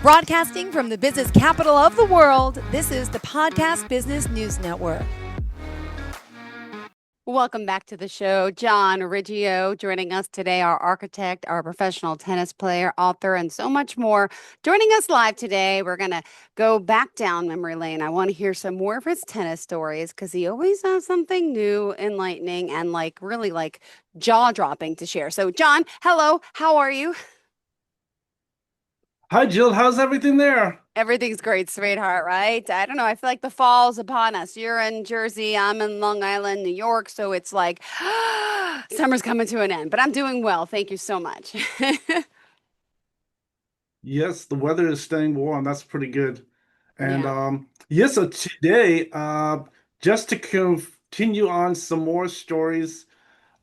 Broadcasting from the business capital of the world, this is the Podcast Business News Network. Welcome back to the show. John Riggio joining us today, our architect, our professional tennis player, author, and so much more. Joining us live today, we're going to go back down memory lane. I want to hear some more of his tennis stories because he always has something new, enlightening, and really jaw-dropping to share. So, John, hello. How are you? Hi, Jill. How's everything there? Everything's great, sweetheart, right? I don't know. I feel like the fall's upon us. You're in Jersey, I'm in Long Island, New York. So it's like summer's coming to an end, but I'm doing well. Thank you so much. Yes, the weather is staying warm. That's pretty good. And Yeah. yes, so today, just to continue on some more stories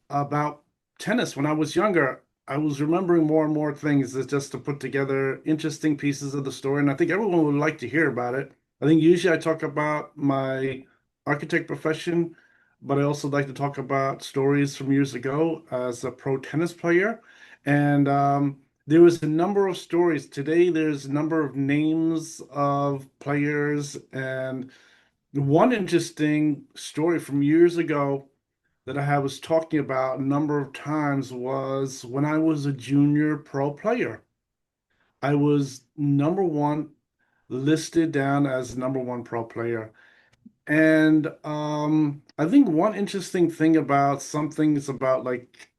about tennis. When I was younger, I was remembering more and more things just to put together interesting pieces of the story, and I think everyone would like to hear about it. I think usually I talk about my architect profession, but I also like to talk about stories from years ago as a pro tennis player. And there was a number of stories. Today, there's a number of names of players, and one interesting story from years ago that I was talking about a number of times was when I was a junior pro player. I was number one, listed down as number one pro player. And I think one interesting thing about some things about like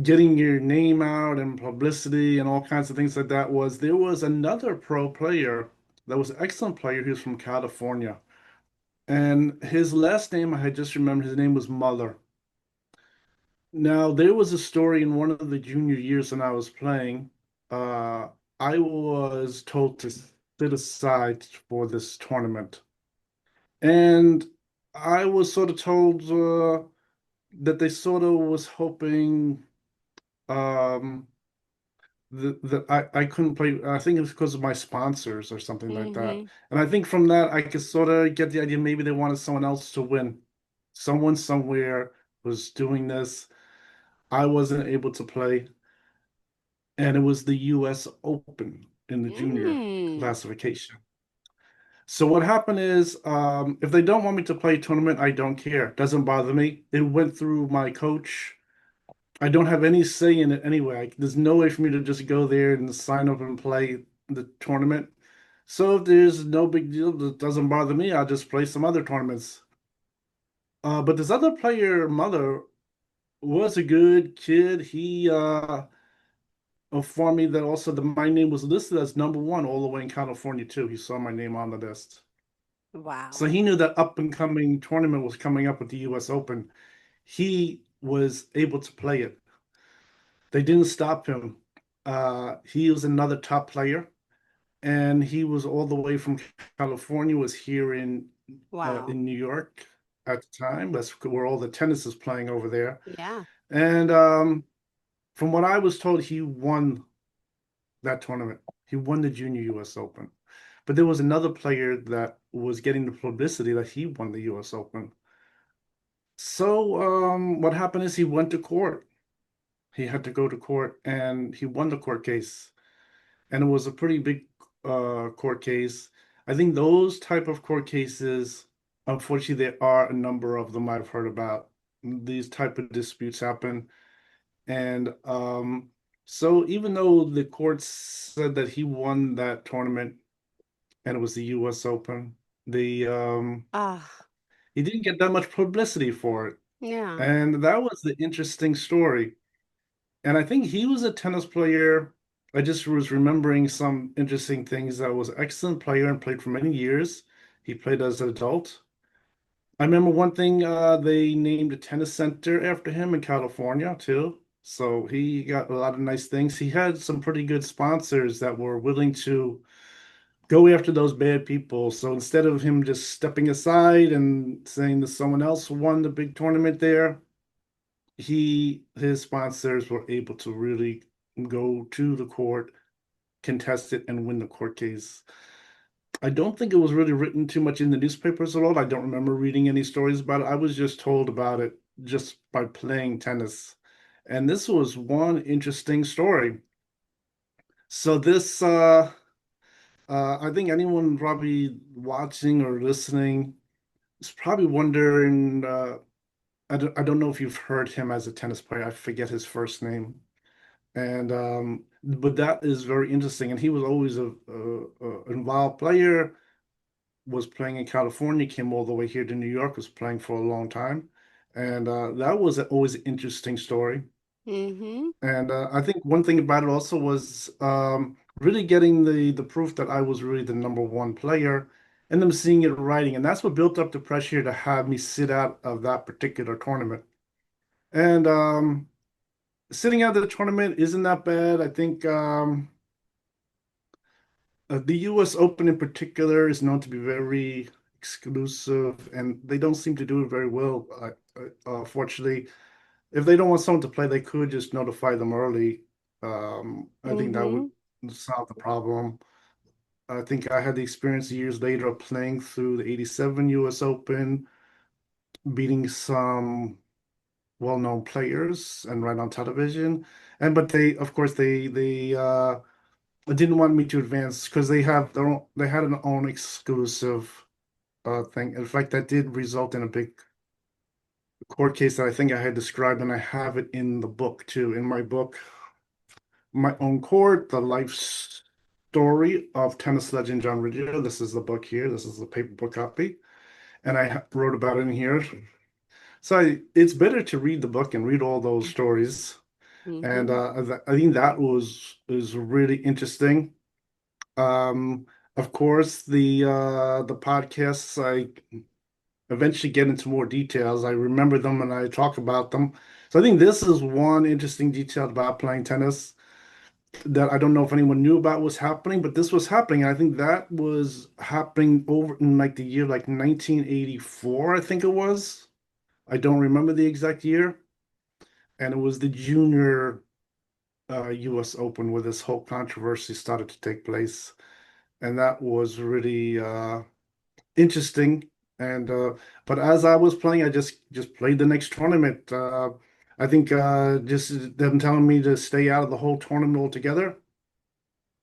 getting your name out and publicity and all kinds of things like that was there was another pro player that was an excellent player. He was from California. And his last name, I had just remembered, his name was Mueller. Now, there was a story in one of the junior years when I was playing. Uh, I was told to sit aside for this tournament. And I was sort of told that they sort of was hoping um, that I couldn't play. I think it was because of my sponsors or something like that. Mm-hmm. And I think from that, I could sort of get the idea maybe they wanted someone else to win. Someone somewhere was doing this. I wasn't able to play, and it was the US Open in the junior Mm. classification. So what happened is, if they don't want me to play a tournament, I don't care. Doesn't bother me. It went through my coach. I don't have any say in it anyway. There's no way for me to just go there and sign up and play the tournament. So if there's no big deal, it doesn't bother me. I'll just play some other tournaments. But this other player, Mother, was a good kid. He informed me that also my name was listed as number one all the way in California too. He saw my name on the list. So Wow. he knew that up and coming tournament was coming up with the US Open. He was able to play it. They didn't stop him. He was another top player, and he was all the way from California, was here Wow. in New York at the time. That's where all the tennis is playing over there. Yeah. And from what I was told, he won that tournament. He won the Junior US Open. But there was another player that was getting the publicity that he won the US Open. So what happened is he went to court. He had to go to court and he won the court case. And it was a pretty big court case. I think those type of court cases, unfortunately, there are a number of them I've heard about. These type of disputes happen. And so even though the court said that he won that tournament and it was the US Open, the Ah, he didn't get that much publicity for it. yeah. And that was the interesting story. And I think he was a tennis player. I just was remembering some interesting things. That was an excellent player and played for many years. He played as an adult. I remember one thing, they named a tennis center after him in California too. So he got a lot of nice things. He had some pretty good sponsors that were willing to go after those bad people. So instead of him just stepping aside and saying that someone else won the big tournament there, his sponsors were able to really go to the court, contest it, and win the court case. I don't think it was really written too much in the newspapers at all. I don't remember reading any stories about it. I was just told about it just by playing tennis. And this was one interesting story. So this I think anyone probably watching or listening is probably wondering. I don't know if you've heard him as a tennis player. I forget his first name, and but that is very interesting. And he was always a involved player. Was playing in California, came all the way here to New York, was playing for a long time, and that was always an interesting story. Mm-hmm. And I think one thing about it also was really getting the proof that I was really the number one player, and them seeing it writing, and that's what built up the pressure to have me sit out of that particular tournament. And sitting out of the tournament isn't that bad. I think the U.S. Open in particular is known to be very exclusive, and they don't seem to do it very well. Fortunately, if they don't want someone to play, they could just notify them early. I think that would Mm-hmm. solve the problem. I think I had the experience years later of playing through the 87 US Open, beating some well-known players and right on television. And but they, of course, they didn't want me to advance because they had an own exclusive thing. In fact, that did result in a big court case that I think I had described, and I have it in the book too. In my book, My Own Court, the life story of tennis legend John Riggio. This is the book here. This is the paper book copy, and I wrote about it in here. So it's better to read the book and read all those stories. And Mm-hmm. I think that was is really interesting. Um, of course, the podcasts I eventually get into more details. I remember them and I talk about them. So I think this is one interesting detail about playing tennis that I don't know if anyone knew about was happening, but this was happening. And I think that was happening over in like the year like 1984, I think it was. I don't remember the exact year. And it was the junior US Open where this whole controversy started to take place. And that was really interesting. And but as I was playing, I just played the next tournament. I think just them telling me to stay out of the whole tournament altogether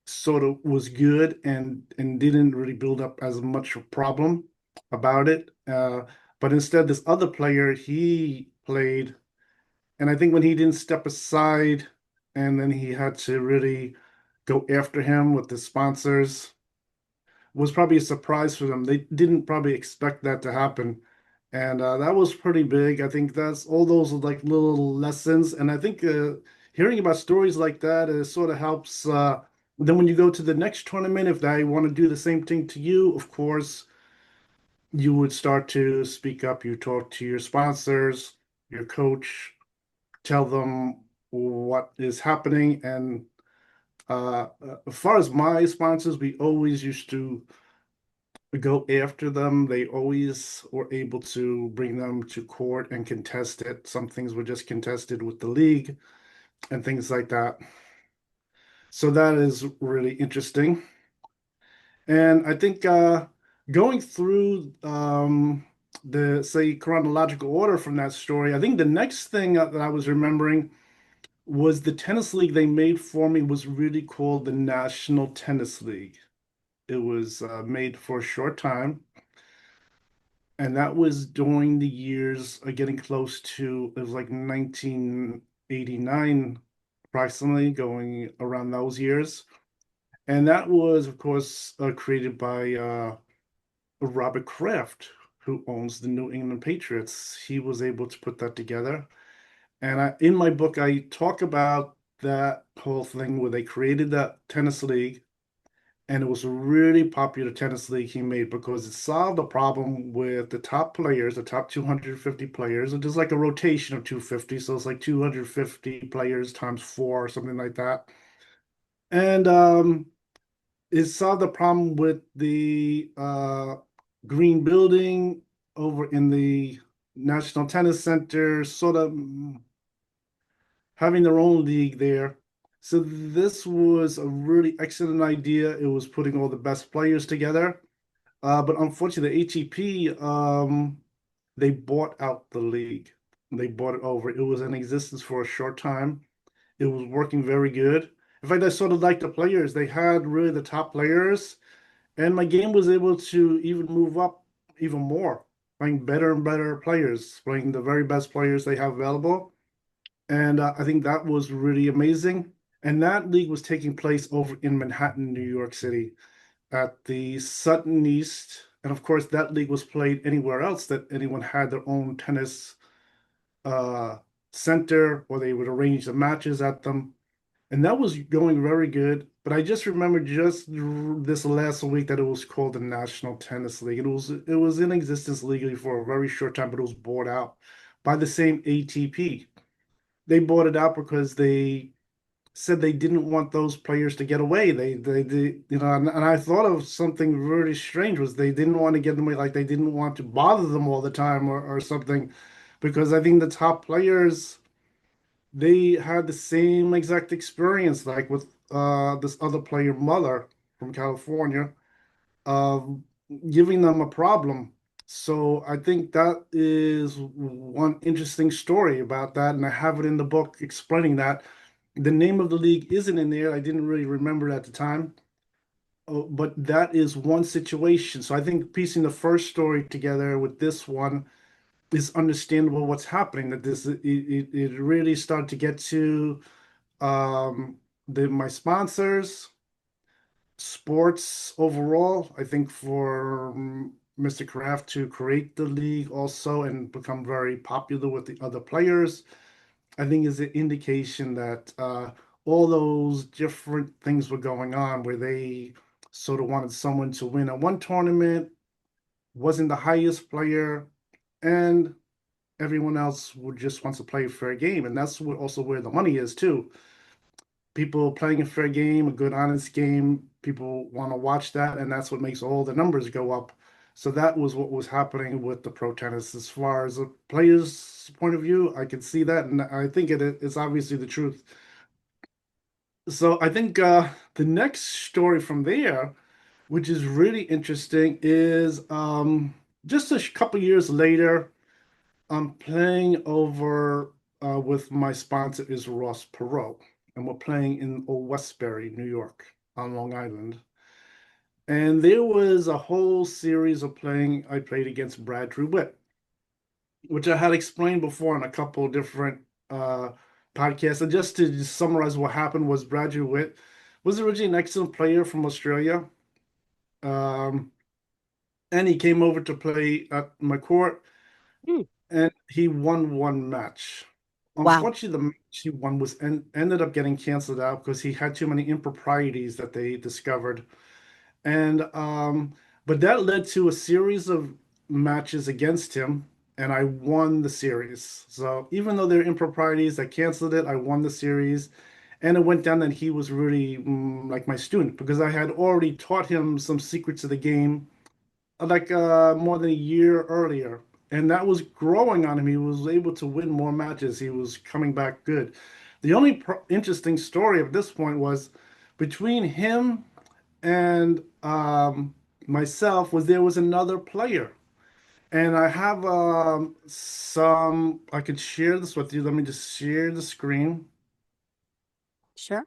sort of was good and didn't really build up as much a problem about it. But instead, this other player he played, and I think when he didn't step aside, and then he had to really go after him with the sponsors was probably a surprise for them. They didn't probably expect that to happen. And that was pretty big. I think that's all those are like little lessons. And I think hearing about stories like that sort of helps. Then when you go to the next tournament, if they want to do the same thing to you, of course, you would start to speak up. You talk to your sponsors, your coach, tell them what is happening. And as far as my sponsors, we always used to go after them. They always were able to bring them to court and contest it. Some things were just contested with the league and things like that. So that is really interesting. And I think going through the say chronological order from that story, I think the next thing that I was remembering was the tennis league they made for me was really called the National Tennis League. It was made for a short time. And that was during the years getting close to, it was like 1989, approximately, going around those years. And that was, of course, created by Robert Kraft, who owns the New England Patriots. He was able to put that together. And in my book, I talk about that whole thing where they created that tennis league, and it was a really popular tennis league he made because it solved a problem with the top players, the top 250 players. It is like a rotation of 250, so it's like 250 players times four or something like that. And it solved the problem with the green building over in the National Tennis Center, sort of having their own league there. So this was a really excellent idea. It was putting all the best players together. But unfortunately, the ATP, they bought out the league. They bought it over. It was in existence for a short time. It was working very good. In fact, I sort of liked the players. They had really the top players, and my game was able to even move up even more, playing better and better players, playing the very best players they have available. And I think that was really amazing. And that league was taking place over in Manhattan, New York City, at the Sutton East. And of course, that league was played anywhere else that anyone had their own tennis uh, center, or they would arrange the matches at them. And that was going very good. But I just remember just this last week that it was called the National Tennis League. It was in existence legally for a very short time, but it was bought out by the same ATP. They bought it out because they said they didn't want those players to get away. And I thought of something really strange was they didn't want to get them away, like they didn't want to bother them all the time or something, because I think the top players they had the same exact experience, like with this other player, Mueller from California, of giving them a problem. So I think that is one interesting story about that, and I have it in the book explaining that. The name of the league isn't in there. I didn't really remember it at the time. But that is one situation. So I think piecing the first story together with this one is understandable what's happening. That it really started to get to my sponsors, sports overall. I think for Mr. Kraft to create the league also and become very popular with the other players, I think is an indication that all those different things were going on where they sort of wanted someone to win at one tournament, wasn't the highest player, and everyone else would just want to play a fair game. And that's also where the money is too. People playing a fair game, a good, honest game, people want to watch that, and that's what makes all the numbers go up. So that was what was happening with the pro tennis. As far as a player's point of view, I can see that, and I think it's obviously the truth. So I think the next story from there, which is really interesting, is just a couple years later, I'm playing over with my sponsor is Ross Perot, and we're playing in Old Westbury, New York, on Long Island. And there was a whole series of playing. I played against Brad Drewitt, which I had explained before on a couple different uh, podcasts. And just to summarize what happened was Brad Drewitt was originally an excellent player from Australia. Um, and he came over to play at my court, Hmm. and he won one match. Wow. Unfortunately, the match he won ended up getting canceled out because he had too many improprieties that they discovered. And but that led to a series of matches against him, and I won the series. So even though there are improprieties that canceled it, I won the series. And it went down that he was really like my student because I had already taught him some secrets of the game like more than a year earlier. And that was growing on him. He was able to win more matches. He was coming back good. The only interesting story at this point was between him and myself was there was another player. And I have I could share this with you. Let me just share the screen. Sure.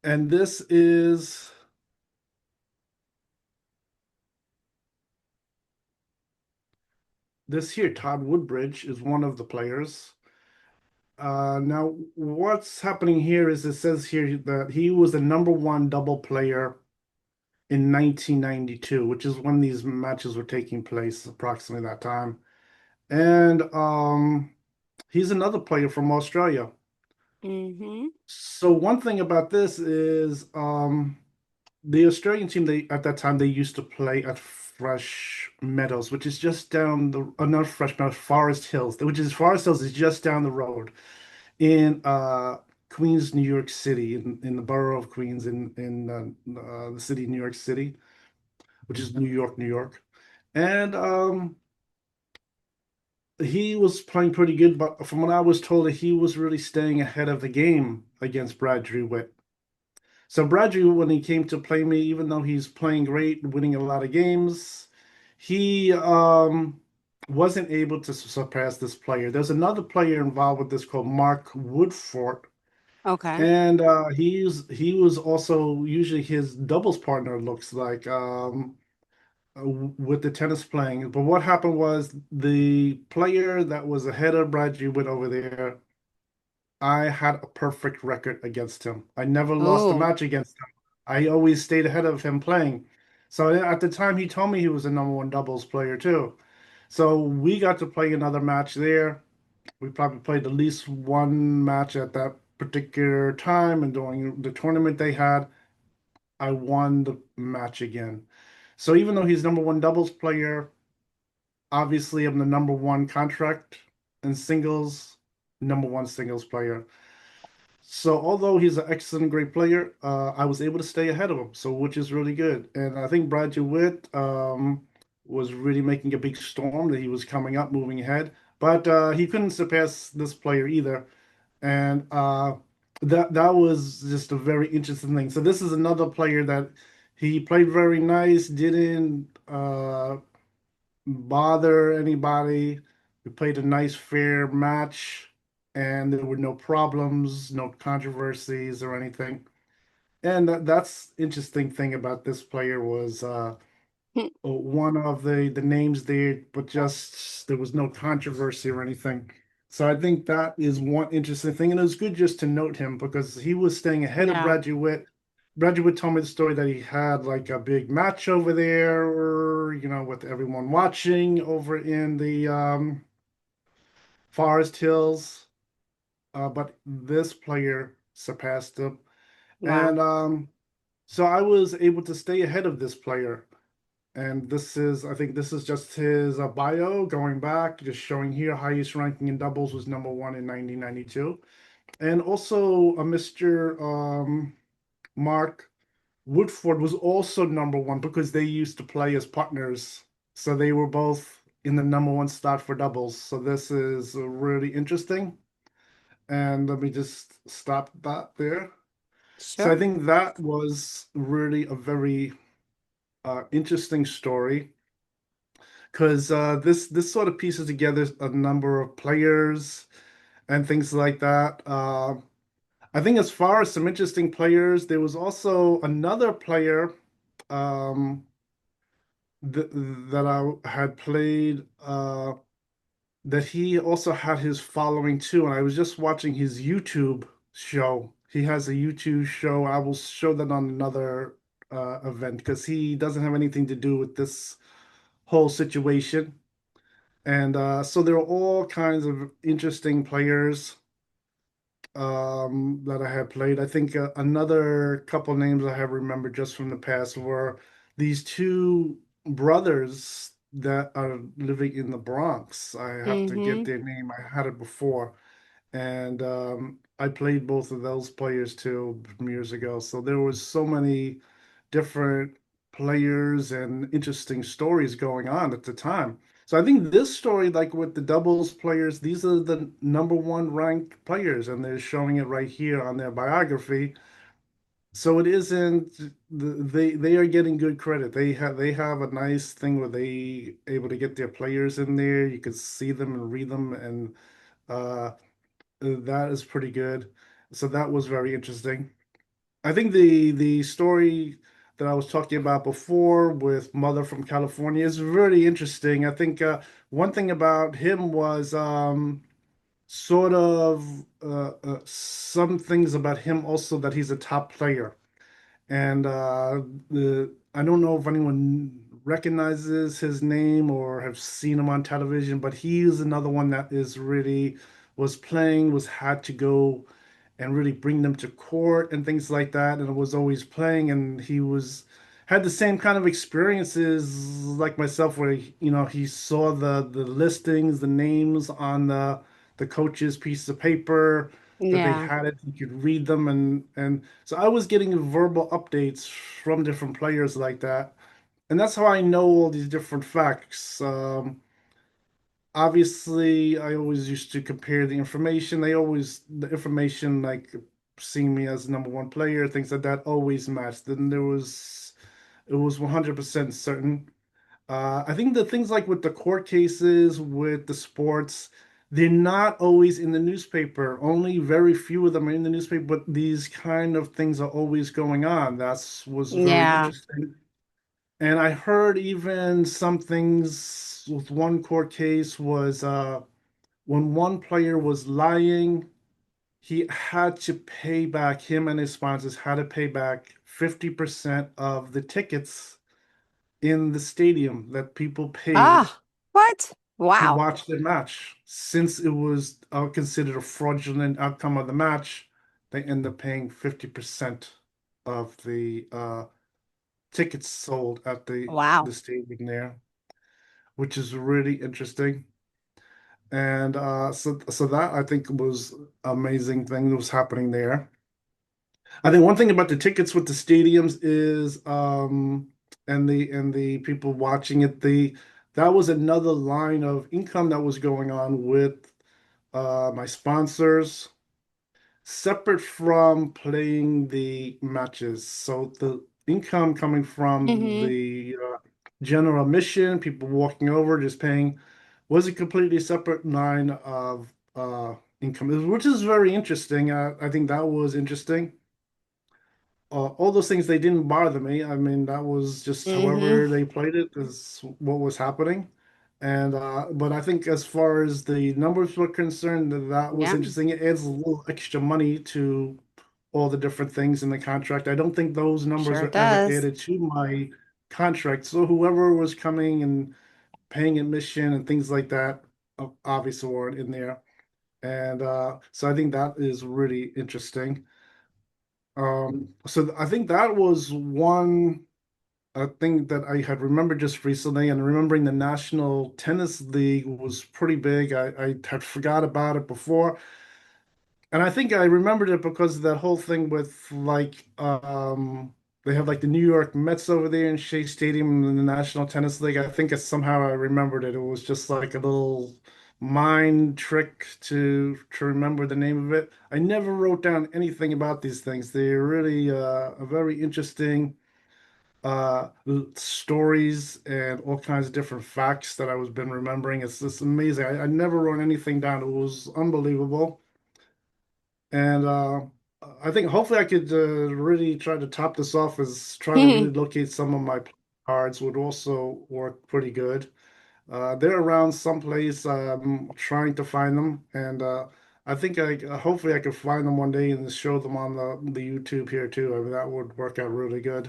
And this here, Todd Woodbridge is one of the players. Now, what's happening here is it says here that he was the number one double player in 1992, which is when these matches were taking place, approximately that time. And he's another player from Australia. Mm-hmm. So one thing about this is the Australian team they at that time they used to play at Fresh Meadows, which is just down the not Fresh Meadows, Forest Hills, which is Forest Hills is just down the road in Queens, New York City, in the borough of Queens, in the city of New York City, which is New York, New York. And he was playing pretty good, but from what I was told, he was really staying ahead of the game against Brad Drewitt. So Brad Drewitt, when he came to play me, even though he's playing great, winning a lot of games, he wasn't able to surpass this player. There's another player involved with this called Mark Woodford, Okay. And he was also usually his doubles partner looks like with the tennis playing. But what happened was the player that was ahead of Brad Drewitt over there, I had a perfect record against him. I never lost a Oh, match against him. I always stayed ahead of him playing. So at the time, he told me he was a number one doubles player too. So we got to play another match there. We probably played at least one match at that particular time, and during the tournament they had, I won the match again. So even though he's number one doubles player, obviously I'm the number one contract in singles, number one singles player. So although he's an excellent, great player, I was able to stay ahead of him, so which is really good. And I think Brad DeWitt was really making a big storm that he was coming up, moving ahead, but he couldn't surpass this player either. And that was just a very interesting thing. So this is another player that he played very nice, didn't bother anybody. We played a nice, fair match, and there were no problems, no controversies or anything. And that's interesting thing about this player was one of the names there, but just there was no controversy or anything. So I think that is one interesting thing, and it was good just to note him because he was staying ahead of yeah. Brad Jewett. Brad Jewett told me the story that he had like a big match over there, or with everyone watching over in the Forest Hills, but this player surpassed him, Wow. and so I was able to stay ahead of this player. And I think this is just his bio going back, just showing here highest ranking in doubles was number one in 1992. And also Mr. Mark Woodford was also number one because they used to play as partners. So they were both in the number one slot for doubles. So this is really interesting. And let me just stop that there. So I Sure. think that was really a very interesting story because this sort of pieces together a number of players and things like that. I think as far as some interesting players, there was also another player um, th that I had played that he also had his following too, and I was just watching his YouTube show. He has a YouTube show. I will show that on another event because he doesn't have anything to do with this whole situation. And so there are all kinds of interesting players that I have played. I think another couple names I have remembered just from the past were these two brothers that are living in the Bronx. I have to get Mm-hmm. their name. I had it before. And I played both of those players too some years ago. So there was so many different players and interesting stories going on at the time. So I think this story, like with the doubles players, these are the number one ranked players, and they're showing it right here on their biography. So it isn't they are getting good credit. They have a nice thing where they able to get their players in there. You can see them and read them, and uh, that is pretty good. So that was very interesting. I think the story that I was talking about before with Mother from California is really interesting. I think one thing about him was sort of some things about him also that he's a top player. And the I don't know if anyone recognizes his name or have seen him on television, but he is another one that is really was playing, was had to go and really bring them to court and things like that, and was always playing, and he was had the same kind of experiences like myself, where he saw the listings, the names on the coach's piece of paper that they Yeah. had it. You could read them, and so I was getting verbal updates from different players like that, and that's how I know all these different facts. Obviously, I always used to compare the information. The information like seeing me as number one player, things like that, always matched. Then it was 100% certain. I think the things like with the court cases, with the sports, they're not always in the newspaper. Only very few of them are in the newspaper, but these kind of things are always going on. That's was very Yeah. interesting. And I heard even some things with one court case was when one player was lying, he had to pay back, him and his sponsors had to pay back 50% of the tickets in the stadium that people paid Ah, what? to Wow. watch the match. Since it was considered a fraudulent outcome of the match, they end up paying 50% of the tickets sold at the Wow. stadium there, which is really interesting. And so that I think was amazing thing that was happening there. I think one thing about the tickets with the stadiums is and the people watching it, the that was another line of income that was going on with my sponsors, separate from playing the matches. So the income coming from Hmm. the general admission, people walking over, just paying, was a completely separate line of income, which is very interesting. I think that was interesting. All those things, they didn't bother me. I mean, that was just Hmm. however they played it is what was happening. And but I think as far as the numbers were concerned, that was Yeah, interesting. It adds a little extra money to all the different things in the contract. I don't think those numbers sure were ever does. added to my contract. So whoever was coming and paying admission and things like that, obviously weren't in there. And so I think that is really interesting. So I think that was one thing that I had remembered just recently, and remembering the National Tennis League was pretty big. I had forgot about it before, and I think I remembered it because of that whole thing with like they have like the New York Mets over there in Shea Stadium in the National Tennis League. I think it's somehow I remembered it. It was just like a little mind trick to remember the name of it. I never wrote down anything about these things. They're really very interesting stories and all kinds of different facts that I was been remembering. It's just amazing. I never wrote anything down. It was unbelievable. And I think hopefully I could really try to top this off, is try to really locate some of my cards would also work pretty good. They're around someplace. Trying to find them, and I think I hopefully I could find them one day and show them on the YouTube here too. I mean, that would work out really good.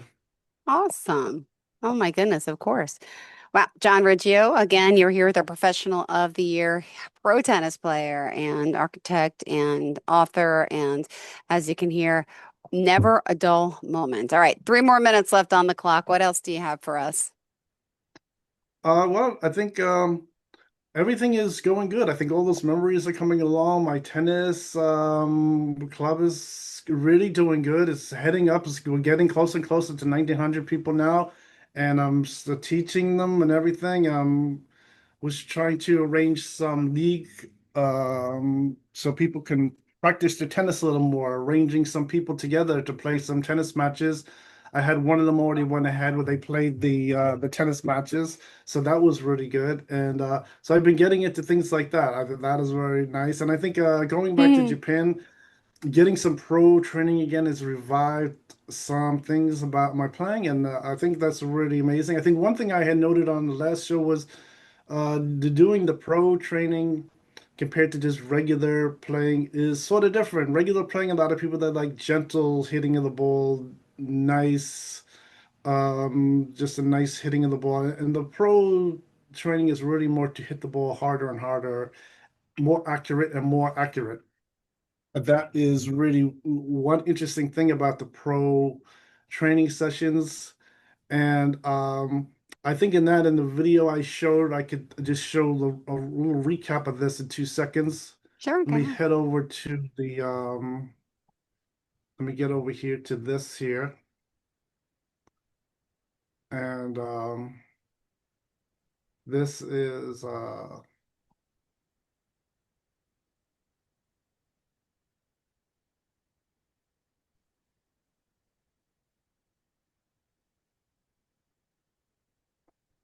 Awesome. Oh my goodness, of course. Wow, John Riggio, again, you're here with our Professional of the Year pro tennis player and architect and author. And as you can hear, never a dull moment. All right, 3 more minutes left on the clock. What else do you have for us? Well, I think everything is going good. I think all those memories are coming along. My tennis club is really doing good. It's heading up. We're getting closer and closer to 1,900 people now, and I'm still teaching them and everything. Was trying to arrange some league so people can practice their tennis a little more, arranging some people together to play some tennis matches. I had one of them already went ahead where they played the tennis matches, so that was really good. And so I've been getting into things like that. I think that is very nice. And I think going back to Hmm. Japan, getting some pro training again has revived some things about my playing, and I think that's really amazing. I think one thing I had noted on the last show was doing the pro training compared to just regular playing is sort of different. Regular playing, a lot of people that like gentle hitting of the ball, nice, just a nice hitting of the ball. And the pro training is really more to hit the ball harder and harder, more accurate and more accurate. That is really one interesting thing about the pro training sessions. And I think in the video I showed, I could just show a little recap of this in 2 seconds. Sure, Let go me ahead. head over to let me get over here to this here. And this is,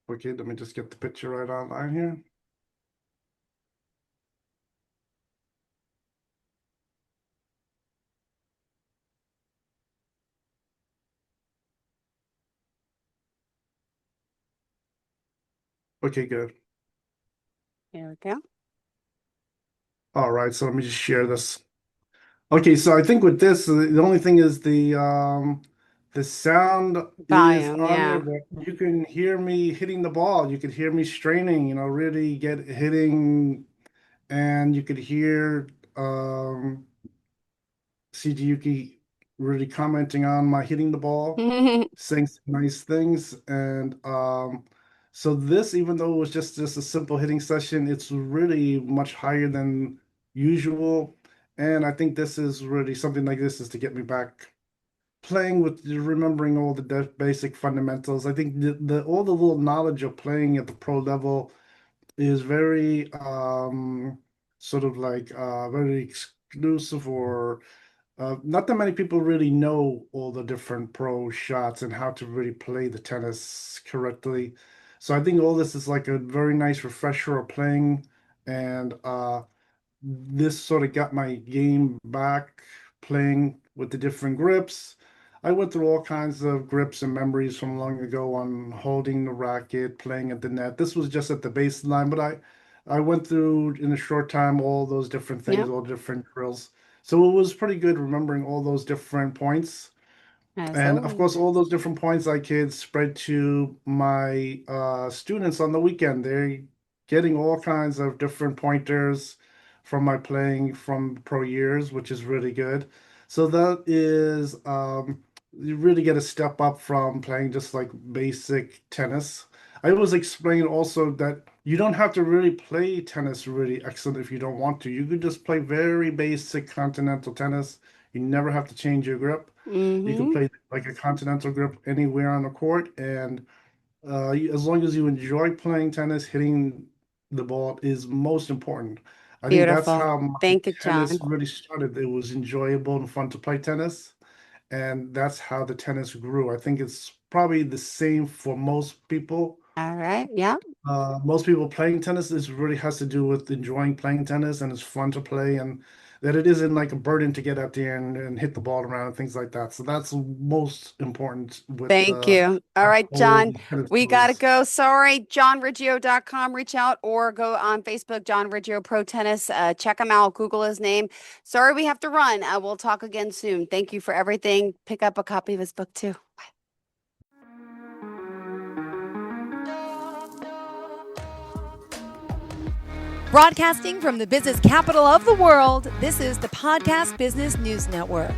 okay, let me just get the picture right online here. Okay, good. Here we go. All right, so let me just share this. Okay, so I think with this, the only thing is the sound is Volume, on there, yeah. but you can hear me hitting the ball. You could hear me straining, really get hitting, and you could hear Shigeyuki really commenting on my hitting the ball, saying some nice things, and so this, even though it was just a simple hitting session, it's really much higher than usual, and I think this is really something like this is to get me back playing with remembering all the basic fundamentals. I think the all the little knowledge of playing at the pro level is very sort of like very exclusive, or not that many people really know all the different pro shots and how to really play the tennis correctly. So I think all this is like a very nice refresher of playing, and this sort of got my game back playing with the different grips. I went through all kinds of grips and memories from long ago on holding the racket, playing at the net. This was just at the baseline, but I went through in a short time all those different things, Yep, all different drills. So it was pretty good remembering all those different points. as And of always. course, all those different points I could spread to my students on the weekend. They're getting all kinds of different pointers from my playing from pro years, which is really good. So that is you really get a step up from playing just like basic tennis. I was explaining also that you don't have to really play tennis really excellent if you don't want to. You could just play very basic continental tennis. You never have to change your grip. You can Mm-hmm. play like a continental grip anywhere on the court, and as long as you enjoy playing tennis, hitting the ball is most important. I think that's Beautiful. how my Thank you, tennis John. really started. It was enjoyable and fun to play tennis, and that's how the tennis grew. I think it's probably the same for most people. All right. Yeah. Most people playing tennis, this really has to do with enjoying playing tennis, and it's fun to play, and that it isn't like a burden to get out there and hit the ball around and things like that. So that's most important with Thank you. All right, all John, the tennis we got to pros. go. Sorry, johnriggio.com. Reach out or go on Facebook, John Riggio Pro Tennis. Check him out. Google his name. Sorry, we have to run. We'll talk again soon. Thank you for everything. Pick up a copy of his book, too. Broadcasting from the business capital of the world, this is the Podcast Business News Network.